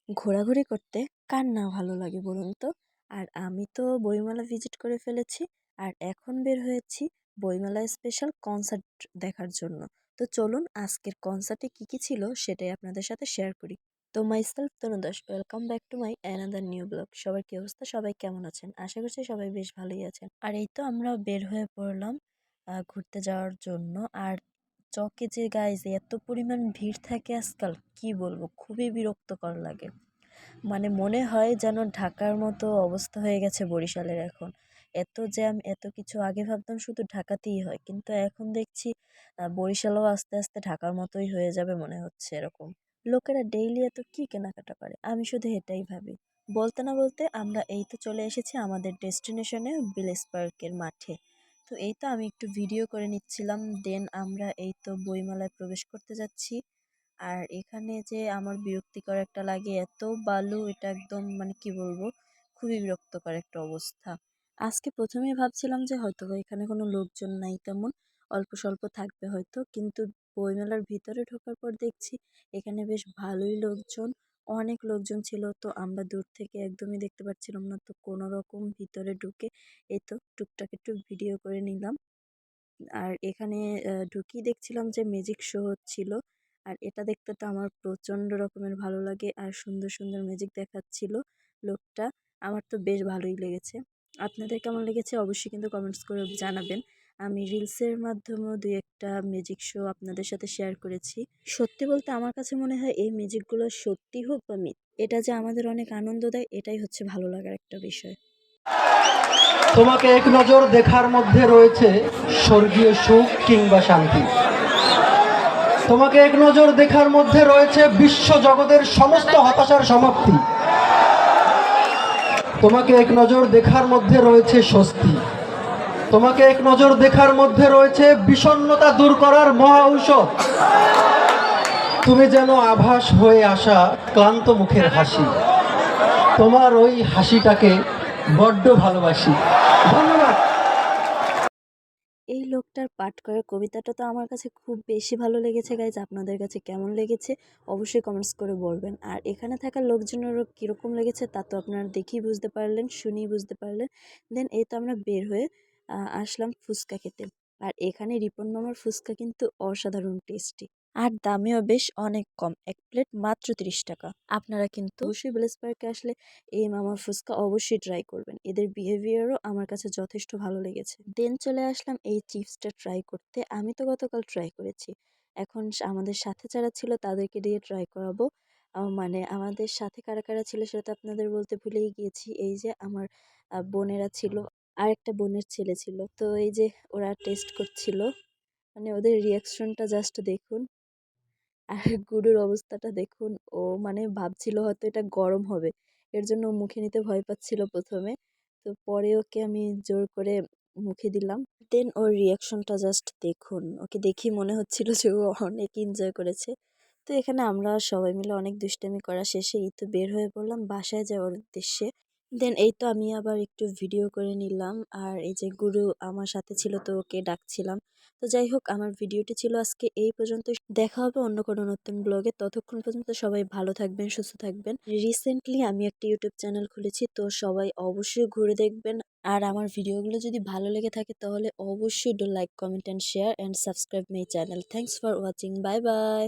ঘোরাঘুরি করতে কার না ভালো লাগে বলুন তো। আর আমি তো বইমেলা ভিজিট করে ফেলেছি, আর এখন বের হয়েছি বইমেলা স্পেশাল কনসার্ট দেখার জন্য। তো চলুন আজকের কনসার্টে কি কি ছিল সেটাই আপনাদের সাথে শেয়ার করি। তো myself Tanudas, welcome back to my another new blog. সবার কি অবস্থা, সবাই কেমন আছেন? আশা করছি সবাই বেশ ভালোই আছেন। আর এই তো আমরা বের হয়ে পড়লাম ঘুরতে যাওয়ার জন্য। আর চকে যে গাইজ এত পরিমাণ ভিড় থাকে আজকাল, কি বলবো, খুবই বিরক্তকর লাগে। মানে মনে হয় যেন ঢাকার মতো অবস্থা হয়ে গেছে বরিশালের এখন। এত জ্যাম, এত কিছু। আগে ভাবতাম শুধু ঢাকাতেই হয়, কিন্তু এখন দেখছি বরিশালও আস্তে আস্তে ঢাকার মতোই হয়ে যাবে মনে হচ্ছে এরকম। লোকেরা ডেইলি এত কি কেনাকাটা করে, আমি শুধু এটাই ভাবি। বলতে না বলতে আমরা এই তো চলে এসেছি আমাদের ডেস্টিনেশনে, ভিলেজ পার্কের মাঠে। তো এই তো আমি একটু ভিডিও করে নিচ্ছিলাম, দেন আমরা এই তো বইমেলায় প্রবেশ করতে যাচ্ছি। আর এখানে যে আমার বিরক্তিকর একটা লাগে, এত বালু, এটা একদম মানে কি বলবো, খুবই বিরক্তকর একটা অবস্থা। আজকে প্রথমেই ভাবছিলাম যে হয়তো বা এখানে কোনো লোকজন নাই তেমন, অল্প স্বল্প থাকবে হয়তো, কিন্তু বইমেলার ভিতরে ঢোকার পর দেখছি এখানে বেশ ভালোই লোকজন, অনেক লোকজন ছিল। তো আমরা দূর থেকে একদমই দেখতে পাচ্ছিলাম না, তো কোনো রকম ভিতরে ঢুকে এই তো টুকটাক একটু ভিডিও করে নিলাম। আর এখানে ঢুকিয়ে দেখছিলাম যে ম্যাজিক শো হচ্ছিল। আর এটা দেখতে তো আমার প্রচণ্ড রকমের ভালো লাগে, আর সুন্দর সুন্দর ম্যাজিক দেখাচ্ছিল লোকটা। আমার তো বেশ ভালোই লেগেছে। আপনাদের কেমন লেগেছে অবশ্যই কিন্তু কমেন্টস করে জানাবেন। আমি রিলসের মাধ্যমেও দুই একটা ম্যাজিক শো আপনাদের সাথে শেয়ার করেছি। সত্যি বলতে আমার কাছে মনে হয় এই ম্যাজিকগুলো সত্যি হোক বা মিথ, এটা যে আমাদের অনেক আনন্দ দেয়, এটাই হচ্ছে ভালো লাগার একটা বিষয়। তোমাকে এক নজর দেখার মধ্যে রয়েছে স্বর্গীয় সুখ কিংবা শান্তি। তোমাকে এক নজর দেখার মধ্যে রয়েছে বিশ্ব জগতের সমস্ত হতাশার সমাপ্তি। তোমাকে এক নজর দেখার মধ্যে রয়েছে স্বস্তি। তোমাকে এক নজর দেখার মধ্যে রয়েছে বিষণ্ণতা দূর করার মহা ঔষধ। তুমি যেন আভাস হয়ে আসা ক্লান্ত মুখের হাসি। তোমার ওই হাসিটাকে বড্ড ভালোবাসি। ধন্যবাদ। এই লোকটার পাঠ করা কবিতাটা তো আমার কাছে খুব বেশি ভালো লেগেছে গাইজ। আপনাদের কাছে কেমন লেগেছে অবশ্যই কমেন্টস করে বলবেন। আর এখানে থাকা লোকজনেরও কীরকম লেগেছে তা তো আপনারা দেখেই বুঝতে পারলেন, শুনেই বুঝতে পারলেন। দেন এই তো আমরা বের হয়ে আসলাম ফুচকা খেতে। আর এখানে রিপন মামার ফুচকা কিন্তু অসাধারণ টেস্টি, আর দামেও বেশ অনেক কম, এক প্লেট মাত্র 30 টাকা। আপনারা কিন্তু অবশ্যই ভিলেজ পার্কে আসলে এই মামার ফুচকা অবশ্যই ট্রাই করবেন। এদের বিহেভিয়ারও আমার কাছে যথেষ্ট ভালো লেগেছে। দেন চলে আসলাম এই চিপসটা ট্রাই করতে। আমি তো গতকাল ট্রাই করেছি, এখন আমাদের সাথে যারা ছিল তাদেরকে দিয়ে ট্রাই করাবো। মানে আমাদের সাথে কারা কারা ছিল সেটা তো আপনাদের বলতে ভুলেই গিয়েছি। এই যে আমার বোনেরা ছিল, আর একটা বোনের ছেলে ছিল। তো এই যে ওরা টেস্ট করছিল, মানে ওদের রিয়াকশনটা জাস্ট দেখুন। আর গুডুর অবস্থাটা দেখুন, ও মানে ভাবছিল হয়তো এটা গরম হবে, এর জন্য ও মুখে নিতে ভয় পাচ্ছিল প্রথমে। তো পরে ওকে আমি জোর করে মুখে দিলাম। দেন ওর রিয়াকশনটা জাস্ট দেখুন, ওকে দেখি মনে হচ্ছিল যে ও অনেক এনজয় করেছে। তো এখানে আমরা সবাই মিলে অনেক দুষ্টামি করা শেষে এই তো বের হয়ে পড়লাম বাসায় যাওয়ার উদ্দেশ্যে। দেন এই তো আমি আবার একটু ভিডিও করে নিলাম, আর এই যে গুরু আমার সাথে ছিল তো ওকে ডাকছিলাম। তো যাই হোক, আমার ভিডিওটি ছিল আজকে এই পর্যন্ত। দেখা হবে অন্য কোনো নতুন ব্লগে। ততক্ষণ পর্যন্ত সবাই ভালো থাকবেন, সুস্থ থাকবেন। রিসেন্টলি আমি একটা ইউটিউব চ্যানেল খুলেছি, তো সবাই অবশ্যই ঘুরে দেখবেন। আর আমার ভিডিওগুলো যদি ভালো লেগে থাকে তাহলে অবশ্যই do like, comment and share and subscribe my channel. Thanks for watching, bye bye.